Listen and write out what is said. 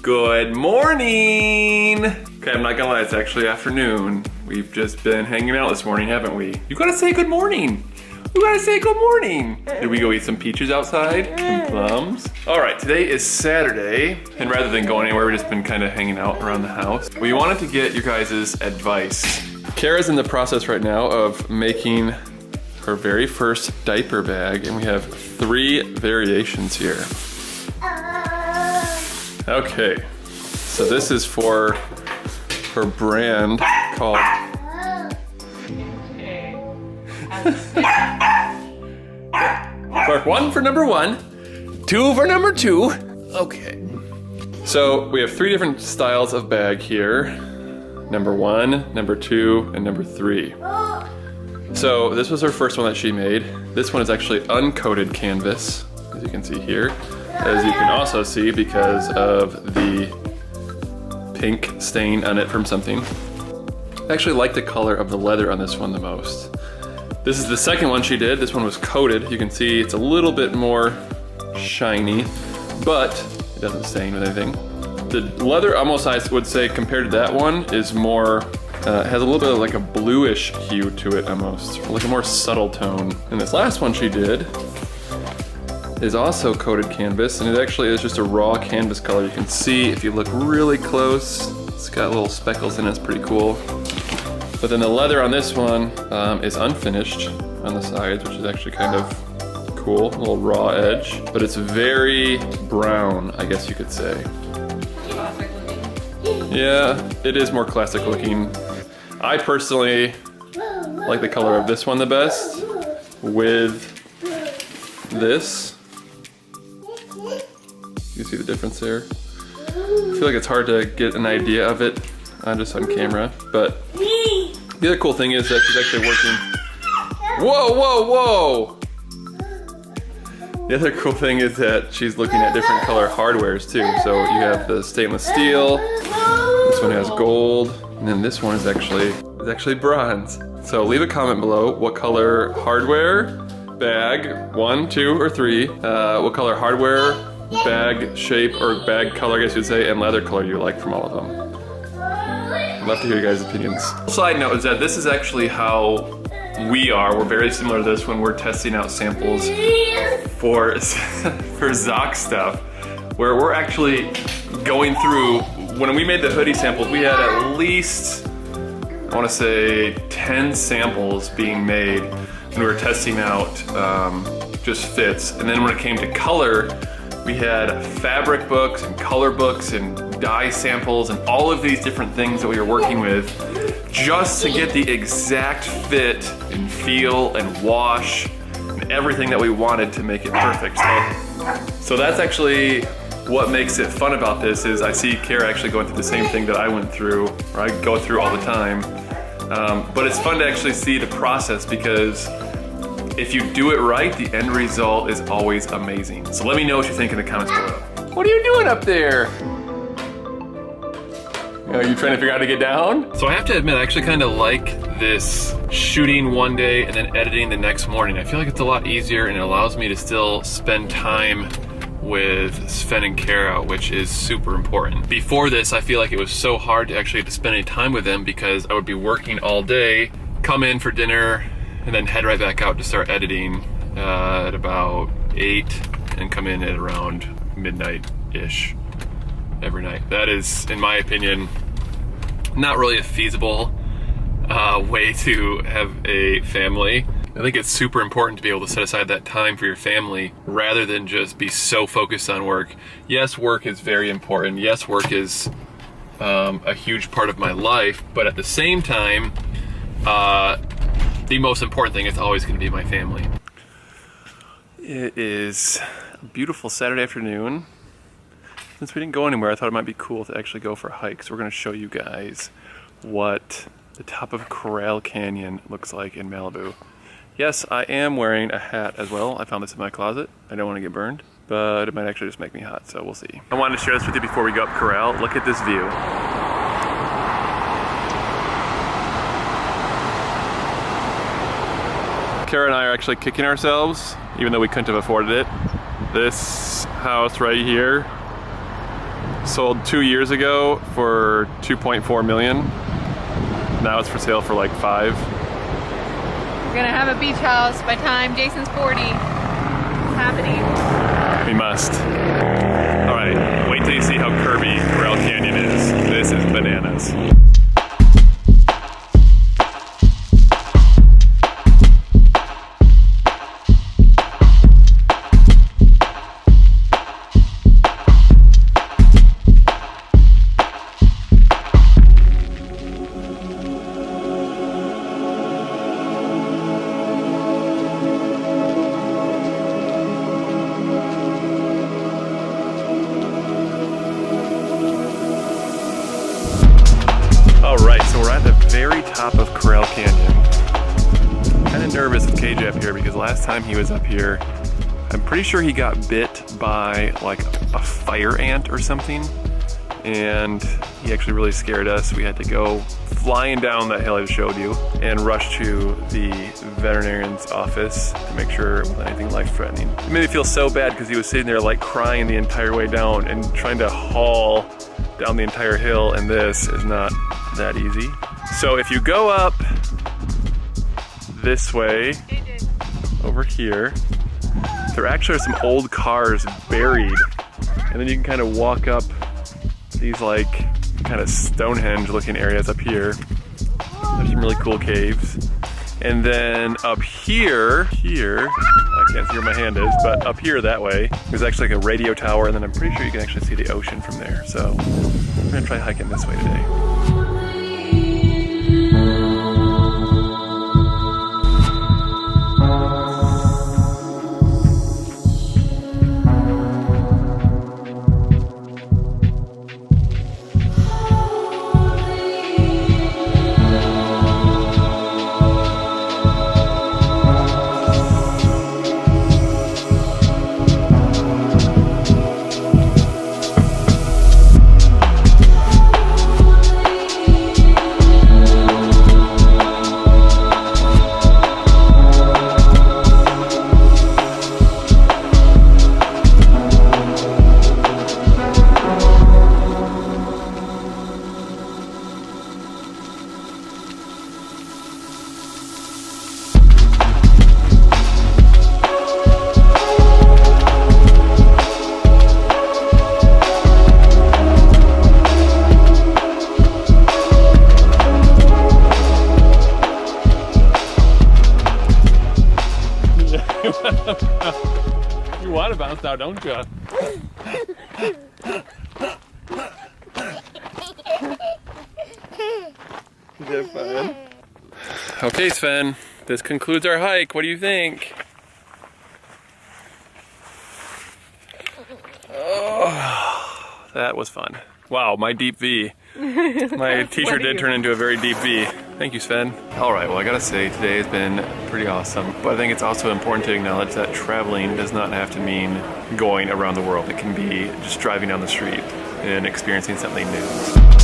Good morning! Okay, I'm not gonna lie, it's actually afternoon. We've just been hanging out this morning, haven't we? You gotta say good morning! You gotta say good morning! Did we go eat some peaches outside? Some plums? Alright, today is Saturday, and rather than going anywhere, we've just been kind of hanging out around the house. We wanted to get your guys' advice. Kara's in the process right now of making her very first diaper bag, and we have 3 variations here. Okay, so this is for her brand called... Mark 1 for number 1, 2 for number 2. Okay. So we have 3 different styles of bag here. Number 1, number 2, and number 3. So this was her first one that she made. This one is actually uncoated canvas, as you can see here. As you can also see because of the pink stain on it from something. I actually like the color of the leather on this one the most. This is the second one she did. This one was coated. You can see it's a little bit more shiny, but it doesn't stain with anything. The leather, almost I would say, compared to that one, is more, has a little bit of like a bluish hue to it almost, like a more subtle tone. And this last one she did is also coated canvas, and it actually is just a raw canvas color. You can see if you look really close, it's got little speckles in it, it's pretty cool. But then the leather on this one is unfinished on the sides, which is actually kind of cool, a little raw edge. But it's very brown, I guess you could say. Classic looking. Yeah, it is more classic looking. I personally like the color of this one the best with this. You see the difference there? I feel like it's hard to get an idea of it just on camera, but the other cool thing is that she's actually working. Whoa, whoa, whoa! The other cool thing is that she's looking at different color hardwares too. So you have the stainless steel, this one has gold, and then this one is actually bronze. So leave a comment below what color hardware, bag, 1, 2, or 3, what color hardware, bag shape, or bag color, I guess you'd say, and leather color you like from all of them. I'd love to hear your guys' opinions. Side note is that this is actually how we are. We're very similar to this when we're testing out samples for Zoc stuff, where we're actually going through, when we made the hoodie samples, we had at least, I want to say, 10 samples being made when we were testing out just fits. And then when it came to color, we had fabric books and color books and dye samples and all of these different things that we were working with just to get the exact fit and feel and wash and everything that we wanted to make it perfect. So that's actually what makes it fun about this, is I see Kara actually going through the same thing that I went through, or I go through all the time. But it's fun to actually see the process, because if you do it right, the end result is always amazing. So let me know what you think in the comments below. What are you doing up there? Are you trying to figure out how to get down? So I have to admit, I actually kind of like this shooting one day and then editing the next morning. I feel like it's a lot easier and it allows me to still spend time with Sven and Kara, which is super important. Before this, I feel like it was so hard to actually get to spend any time with them because I would be working all day, come in for dinner, and then head right back out to start editing at about 8 and come in at around midnight-ish every night. That is, in my opinion, not really a feasible way to have a family. I think it's super important to be able to set aside that time for your family rather than just be so focused on work. Yes, work is very important. Yes, work is a huge part of my life, but at the same time, the most important thing is always going to be my family. It is a beautiful Saturday afternoon. Since we didn't go anywhere, I thought it might be cool to actually go for a hike. So we're going to show you guys what the top of Corral Canyon looks like in Malibu. Yes, I am wearing a hat as well. I found this in my closet. I don't want to get burned, but it might actually just make me hot, so we'll see. I wanted to share this with you before we go up Corral. Look at this view. Kara and I are actually kicking ourselves, even though we couldn't have afforded it. This house right here Sold 2 years ago for 2.4 million. Now it's for sale for like 5. We're gonna have a beach house by time Jason's 40. It's happening. We must. All right, wait till you see how curvy Corral Canyon is. This is bananas. Top of Corral Canyon. Kind of nervous with KJ up here because last time he was up here, I'm pretty sure he got bit by like a fire ant or something, and he actually really scared us. We had to go flying down that hill I showed you and rush to the veterinarian's office to make sure it wasn't anything life-threatening. It made me feel so bad because he was sitting there like crying the entire way down and trying to haul down the entire hill, and this is not that easy. So if you go up this way, over here, there actually are some old cars buried. And then you can kind of walk up these like kind of Stonehenge looking areas up here. There's some really cool caves. And then up here, I can't see where my hand is, but up here that way, there's actually like a radio tower, and then I'm pretty sure you can actually see the ocean from there. So we're gonna try hiking this way today. You want to bounce now, don't you? Is that fun? Okay, Sven, this concludes our hike. What do you think? Oh, that was fun. Wow, my deep V. My t-shirt did turn into a very deep V. Thank you, Sven. All right, well, I gotta say, today has been pretty awesome. But I think it's also important to acknowledge that traveling does not have to mean going around the world. It can be just driving down the street and experiencing something new.